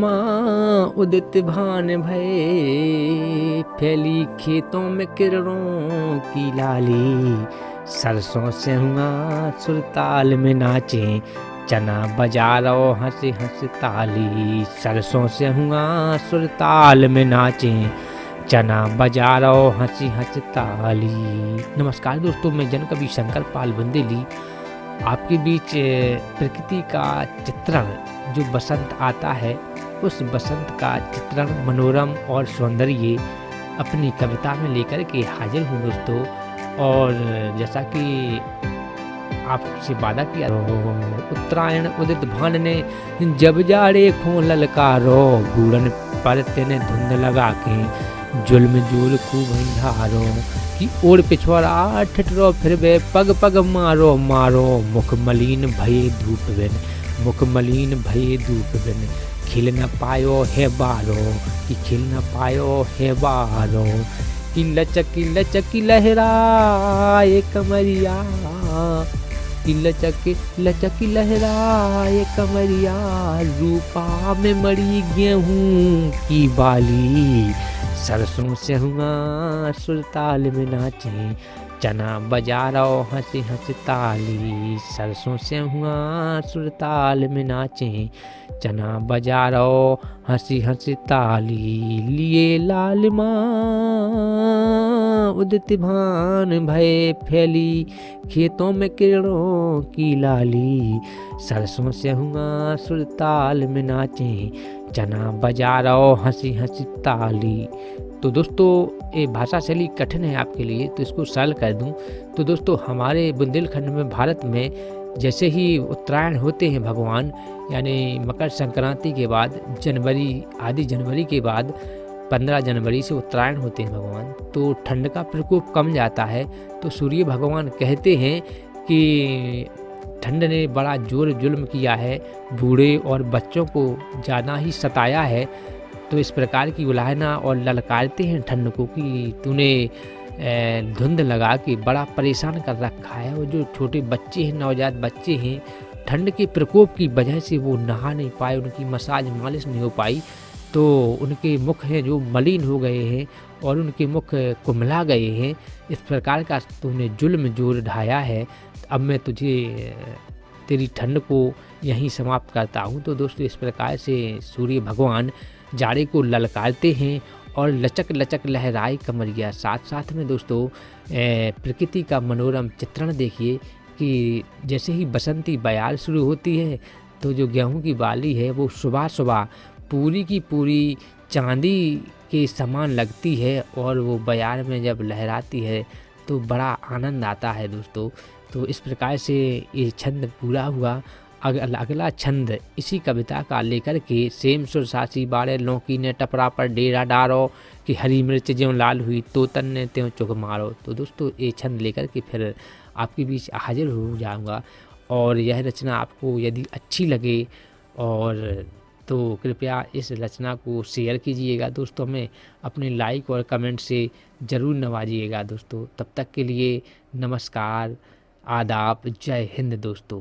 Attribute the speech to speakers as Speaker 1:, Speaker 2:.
Speaker 1: माँ उदित भान भये, फैली खेतों में किरणों की लाली। सरसों से हुआ सुरताल में नाचे, चना बजा रो हंस हंस ताली। सरसों से हुआ सुरताल में नाचे, चना बजा रो हंसी हंस ताली। नमस्कार दोस्तों, मैं जन कवि शंकर पाल बुंदेली आपके बीच प्रकृति का चित्रण, जो बसंत आता है उस बसंत का चित्रण मनोरम और सौंदर्य अपनी कविता में लेकर के हाजिर हूँ दोस्तों। और जैसा कि आपसे वादा किया, उत्तरायण उदित भान ने जब जाड़े खो ललकारो, बूढ़न पर तेने धुंध लगा के जुल्म जूल खूब अंधारो। कि ओर पिछवाड़ा ठिठरो फिर वे पग पग मारो मारो, मुख मलिन भये धूप बिन, मुख मलिन भये धूप बिन। खिल न पायो है बारो, कि खिल न पायो है बारो। कि लचकी लहराए कमरिया, कि लचकी लहराए कमरिया। रूपा में मड़ी गेहूं की बाली, सरसों से हुआ सुरताल में नाचे, चना बजा रहो हंसी हंसी ताली। सरसों से हुआ सुरताल में नाचे, चना बजा रहो हंसी हंसी ताली। लिए लाल माँ उदित भान भये, फैली खेतों में किरणों की लाली। सरसों से हुआ सुरताल में नाचे, चना बजा रहो हंसी हंसी ताली। तो दोस्तों, ये भाषा शैली कठिन है आपके लिए, तो इसको सरल कर दूं तो दोस्तों, हमारे बुंदेलखंड में, भारत में जैसे ही उत्तरायण होते हैं भगवान, यानी मकर संक्रांति के बाद जनवरी, आदि जनवरी के बाद 15 जनवरी से उत्तरायण होते हैं भगवान, तो ठंड का प्रकोप कम जाता है। तो सूर्य भगवान कहते हैं कि ठंड ने बड़ा जोर जुल्म किया है, बूढ़े और बच्चों को ज़्यादा ही सताया है। तो इस प्रकार की उलाहना और ललकारते हैं ठंड को कि तूने धुंध लगा के बड़ा परेशान कर रखा है। और जो छोटे बच्चे हैं, नवजात बच्चे हैं, ठंड के प्रकोप की वजह से वो नहा नहीं पाए, उनकी मसाज मालिश नहीं हो पाई, तो उनके मुख हैं जो मलिन हो गए हैं और उनके मुख कुम्हला गए हैं। इस प्रकार का तूने जुल्म जोर ढाया है, अब मैं तुझे, तेरी ठंड को यहीं समाप्त करता हूँ। तो दोस्तों, इस प्रकार से सूर्य भगवान जाड़े को ललकारते हैं और लचक लचक लहराए कमरिया। साथ साथ में दोस्तों, प्रकृति का मनोरम चित्रण देखिए कि जैसे ही बसंती बयार शुरू होती है, तो जो गेहूं की बाली है वो सुबह सुबह पूरी की पूरी चांदी के समान लगती है, और वो बयार में जब लहराती है तो बड़ा आनंद आता है दोस्तों। तो इस प्रकार से ये छंद पूरा हुआ। अगला छंद इसी कविता का लेकर के, सेम सुर सासी बाड़े लौकी ने टपरा पर डेरा डारो, कि हरी मिर्च ज्यों लाल हुई तोतन ने त्यों चुग मारो। तो दोस्तों, ये छंद लेकर के फिर आपके बीच हाजिर हो जाऊंगा। और यह रचना आपको यदि अच्छी लगे और तो कृपया इस रचना को शेयर कीजिएगा दोस्तों में, अपने लाइक और कमेंट से ज़रूर नवाजिएगा दोस्तों। तब तक के लिए नमस्कार, आदाब, जय हिंद दोस्तों।